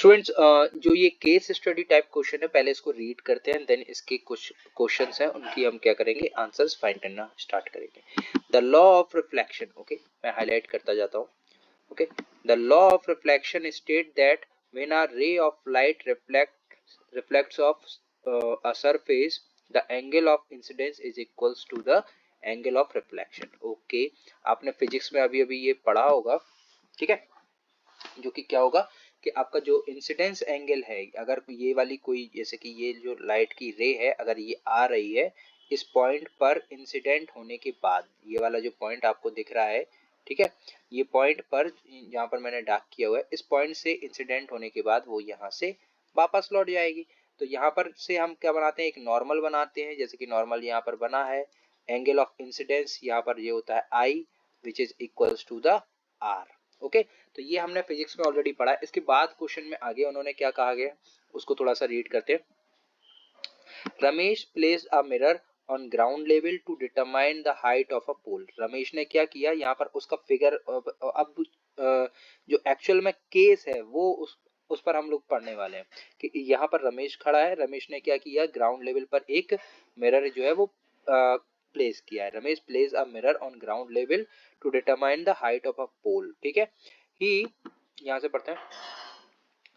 Students जो ये case study type question है पहले इसको रीड करते हैं, देन इसके कुछ क्वेश्चंस हैं उनकी हम क्या करेंगे, आंसर्स फाइंड करना स्टार्ट करेंगे। The law of reflection, okay मैं हाईलाइट करता जाता हूँ। Okay, the law of reflection state that when a ray of light reflects off a surface the angle of incidence is equals to the angle of reflection. Okay, आपने physics में अभी अभी ये पढ़ा होगा, ठीक है, जो कि क्या होगा कि आपका जो इंसिडेंस एंगल है, अगर ये वाली कोई, जैसे कि ये जो लाइट की रे है, अगर ये आ रही है इस पॉइंट पर इंसिडेंट होने के बाद, ये वाला जो पॉइंट आपको दिख रहा है, ठीक है, ये पॉइंट पर जहां पर मैंने डार्क किया हुआ है, इस पॉइंट से इंसिडेंट होने के बाद वो यहाँ से वापस लौट जाएगी। तो यहाँ पर से हम क्या बनाते हैं, एक नॉर्मल बनाते हैं, जैसे कि नॉर्मल यहाँ पर बना है, एंगल ऑफ इंसिडेंस यहाँ पर ये होता है I, which is equals to the R. Okay, तो ये हमने फिजिक्स में ऑलरेडी पढ़ा है। इसके बाद क्वेश्चन में आगे उन्होंने क्या कहा गया उसको थोड़ा सा रीड करते हैं। Ramesh placed a mirror on ground level to determine the height of a pole. Ramesh ने क्या किया, यहाँ पर उसका फिगर, अब जो एक्चुअल में केस है वो उस पर हम लोग पढ़ने वाले हैं कि यहाँ पर रमेश खड़ा है, रमेश ने क्या किया, ग्राउंड लेवल पर एक मिरर जो है वो प्लेस किया है। Ramesh place a mirror on ground level to determine the height of a pole, ठीक है। ही, यहाँ से पढ़ते हैं,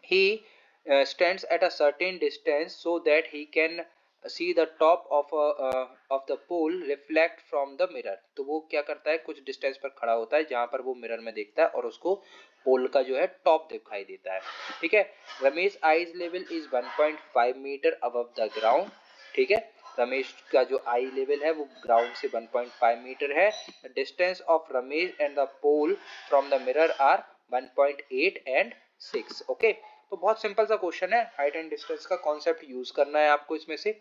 he stands at a certain distance so that he can see the top of the pole reflect from the mirror। तो वो क्या करता है, कुछ डिस्टेंस पर खड़ा होता है जहां पर वो मिरर में देखता है और उसको पोल का जो है टॉप दिखाई देता है, ठीक है। Ramesh eyes level is 1.5 meter above the ground, ठीक है, रमेश का जो आई लेवल है वो ग्राउंड से 1.5 मीटर है। Distance of Ramesh and the pole from the mirror are 1.8 and 6। Okay, तो बहुत सिंपल सा क्वेश्चन है, हाइट एंड डिस्टेंस का कॉन्सेप्ट यूज करना है आपको इसमें से।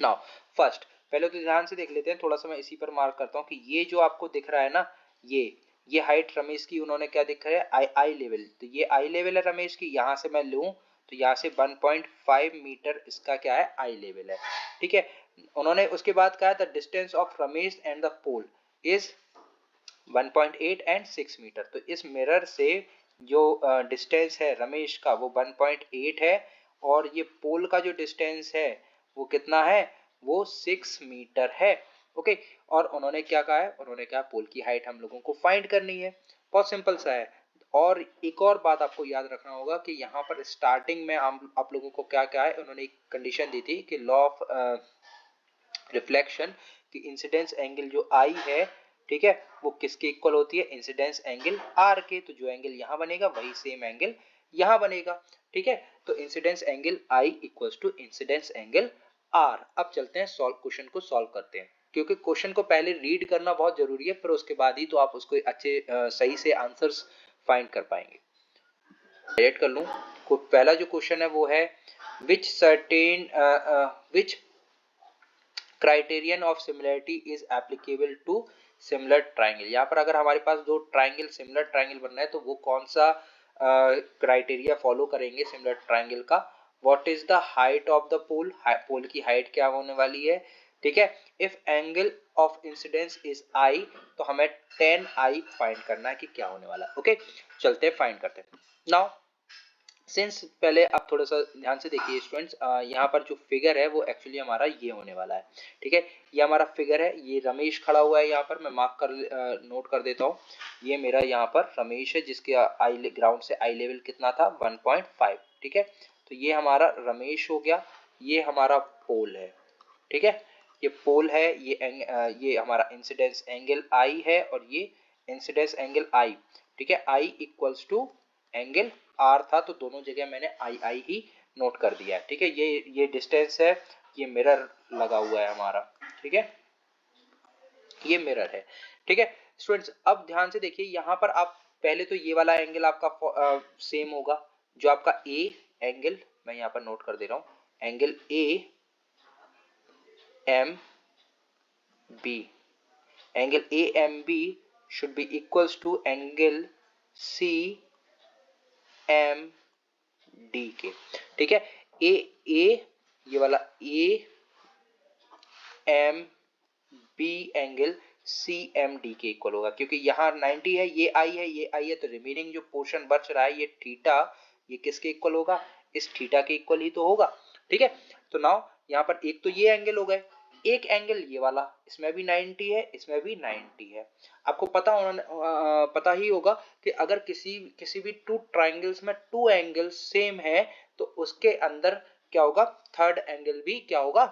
नाउ फर्स्ट, पहले तो ध्यान से देख लेते हैं, थोड़ा सा मैं इसी पर मार्क करता हूँ कि ये जो आपको दिख रहा है ना, ये हाइट रमेश की उन्होंने क्या दिखा है, आई लेवल, तो ये आई लेवल है रमेश की, यहाँ से मैं लूँ तो यहाँ से 1.5 मीटर इसका क्या है, आई लेवल है, ठीक है। उन्होंने उसके बाद कहा the distance of Ramesh and the pole is 1.8 and 6 meter. तो इस मिरर से जो डिस्टेंस है रमेश का वो 1.8 है और ये पोल का जो डिस्टेंस है वो कितना है, वो 6 मीटर है। ओके, और उन्होंने क्या कहा है, उन्होंने कहा पोल की हाइट हम लोगों को फाइंड करनी है, बहुत सिंपल सा है। और एक और बात आपको याद रखना होगा कि यहाँ पर स्टार्टिंग में हम आप लोगों को क्या कहा है, उन्होंने एक कंडीशन दी थी कि लॉ ऑफ रिफ्लेक्शन की इंसिडेंस एंगल जो आई है, ठीक है, वो किसके इक्वल होती है, इंसिडेंस एंगल आर के। तो जो एंगल यहाँ बनेगा वही सेम एंगल यहाँ बनेगा, ठीक है। तो incidence angle I equals to incidence angle R. अब चलते हैं सॉल्व, क्वेश्चन को सॉल्व करते हैं, क्योंकि क्वेश्चन को पहले रीड करना बहुत जरूरी है, फिर उसके बाद ही तो आप उसको अच्छे सही से आंसर्स फाइंड कर पाएंगे। हाईलाइट कर लूं, पहला जो क्वेश्चन है वो है which criterion of similarity is applicable to similar triangle. यहाँ पर अगर हमारे पास दो ट्राइंगल, सिमिलर ट्राइंगल बनना है तो वो कौन सा क्राइटेरिया फॉलो करेंगे सिमिलर ट्राइंगल का। What is the height of the pole, pole की हाइट क्या होने वाली है, ठीक है। If angle of incidence is I, तो हमें 10 आई फाइंड करना है कि क्या होने वाला है। ओके, चलते हैं फाइंड करते हैं। नाउ सिंस, पहले आप थोड़ा सा ध्यान से देखिए स्टूडेंट्स, यहाँ पर जो फिगर है वो एक्चुअली हमारा ये होने वाला है, ठीक है। ये हमारा फिगर है, ये रमेश खड़ा हुआ है, यहाँ पर मैं मार्क कर नोट कर देता हूँ, ये मेरा यहाँ पर रमेश है जिसके आई ग्राउंड से आई लेवल कितना था 1.5, ठीक है। तो ये हमारा रमेश हो गया, ये हमारा पोल है, ठीक है, ये पोल है, ये हमारा इंसिडेंस एंगल आई है और ये इंसिडेंस एंगल आई, ठीक है। आई इक्वल्स टू एंगल आर था, तो दोनों जगह मैंने आई आई ही नोट कर दिया है, ठीक है। ये डिस्टेंस है, ये मिरर लगा हुआ है हमारा, ठीक है, ये मिरर है, ठीक है। स्टूडेंट्स अब ध्यान से देखिए, यहाँ पर आप पहले तो ये वाला एंगल आपका सेम होगा, जो आपका ए एंगल, मैं यहाँ पर नोट कर दे रहा हूँ, angle A M B, angle A M B should be equals to angle C M D के, ठीक है। ए ये वाला A M B angle C M D के इक्वल होगा, क्योंकि यहाँ 90 है, ये आई है, ये आई है, तो रिमेनिंग जो पोर्शन बच रहा है ये थीटा ये किसके इक्वल होगा, इस थीटा के इक्वल ही तो होगा। ठीक है, तो नाउ यहाँ पर एक तो ये एंगल हो गए, एक एंगल ये वाला, इसमें भी 90 है, इसमें भी 90 है। आपको पता ही होगा कि अगर किसी भी टू ट्राइंगल्स में टू एंगल्स सेम है तो उसके अंदर क्या होगा, थर्ड एंगल भी क्या होगा,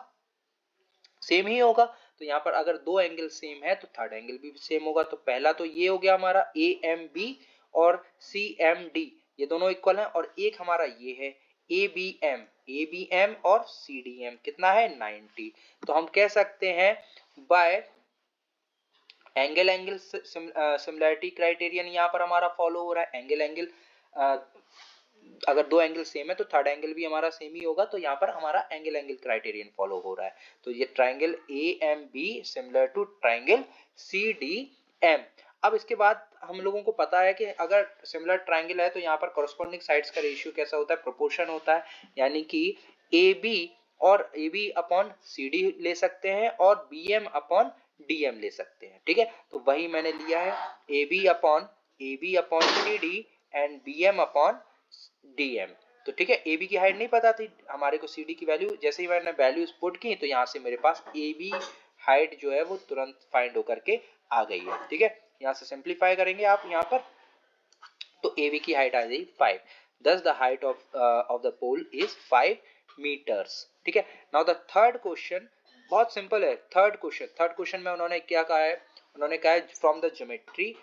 सेम ही होगा। तो यहाँ पर अगर दो एंगल सेम है तो थर्ड एंगल भी सेम होगा। तो पहला तो ये हो गया हमारा ए एम बी और सी एम डी, ये दोनों इक्वल हैं। और एक हमारा ये है ए बी एम और सी डी एम, कितना है 90। तो हम कह सकते हैं बाय एंगल सिमिलैरिटी क्राइटेरियन यहाँ पर हमारा फॉलो हो रहा है। एंगल अगर दो एंगल सेम है तो थर्ड एंगल भी हमारा सेम ही होगा। तो यहाँ पर हमारा एंगल क्राइटेरियन फॉलो हो रहा है। तो ये triangle A M B similar to triangle C D M. अब इसके बाद हम लोगों को पता है कि अगर सिमिलर ट्राइंगल है तो यहाँ पर कॉरस्पॉन्डिंग साइड्स का रेशियो कैसा होता है, प्रोपोर्शन होता है। यानी कि ए बी और A B upon C D ले सकते हैं और B M upon D M ले सकते हैं। ठीक है, तो वही मैंने लिया है, A B upon C D and B M upon D M. तो ठीक है, ए बी की हाइट नहीं पता थी हमारे को, सी डी की वैल्यू जैसे ही मैंने वैल्यूज पुट की तो यहाँ से मेरे पास ए बी हाइट जो है वो तुरंत फाइंड होकर के आ गई है। ठीक है, यहाँ से सिंप्लीफाई करेंगे आप यहाँ पर, तो ए बी की हाइट आ जाएगी 5। thus the height of the pole is 5 meters। ठीक है, नाउ द थर्ड क्वेश्चन बहुत सिंपल है। थर्ड क्वेश्चन में उन्होंने क्या कहा है, उन्होंने कहा है फ्रॉम द ज्योमेट्री।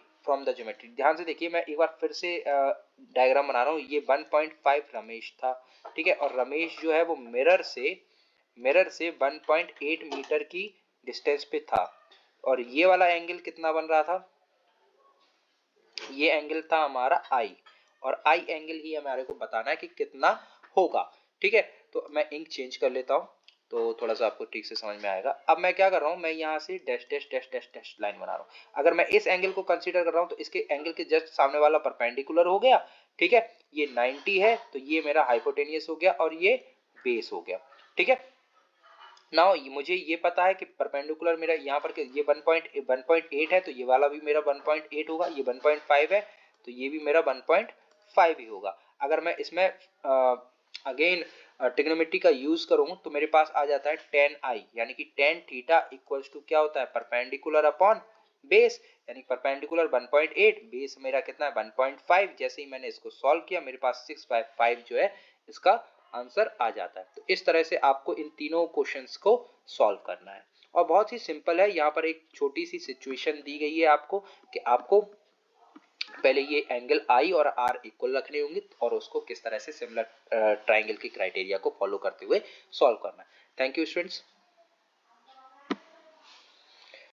ध्यान से देखिए, मैं एक बार फिर से डायग्राम बना रहा हूँ। ये 1.5 रमेश था। ठीक है, और रमेश जो है वो मिरर से 1.8 मीटर की डिस्टेंस पे था। और ये वाला एंगल कितना बन रहा था, ये एंगल था हमारा आई, और आई एंगल ही हमारे को बताना है कि कितना होगा। ठीक है, तो मैं इंक चेंज कर लेता हूँ तो थोड़ा सा आपको ठीक से समझ में आएगा। अब मैं क्या कर रहा हूँ, मैं यहाँ से dash dash dash dash dash line बना रहा हूँ। अगर मैं इस एंगल को कंसीडर कर रहा हूँ तो इसके एंगल के जस्ट सामने वाला परपेंडिकुलर हो गया। ठीक है, ये 90 है तो ये मेरा हाइपोटेनियस हो गया और ये बेस हो गया। ठीक है, नाउ मुझे ये पता है कि परपेंडिकुलर मेरा यहाँ पर ये 1.8 है तो ये वाला भी मेरा 1.8 होगा। ये 1.5 है तो ये भी मेरा 1.5 ही होगा। अगर मैं इसमें अगेन ट्रिग्नोमेट्री का यूज करूं तो मेरे पास आ जाता है tan i, यानी कि tan थीटा इक्वल्स टू क्या होता है, परपेंडिकुलर अपॉन बेस। यानी परपेंडिकुलर 1.8, बेस मेरा कितना है 1.5। जैसे ही मैंने इसको सॉल्व किया मेरे पास 655 जो है इसका आंसर आ जाता है। तो इस तरह से आपको इन तीनों क्वेश्चंस को सॉल्व करना है और बहुत ही सिंपल है। यहाँ पर एक छोटी सी सिचुएशन दी गई है आपको कि आपको पहले ये एंगल आई और आर इक्वल रखने होंगे और उसको किस तरह से सिमिलर ट्राइंगल की क्राइटेरिया को फॉलो करते हुए सॉल्व करना है। Thank you students.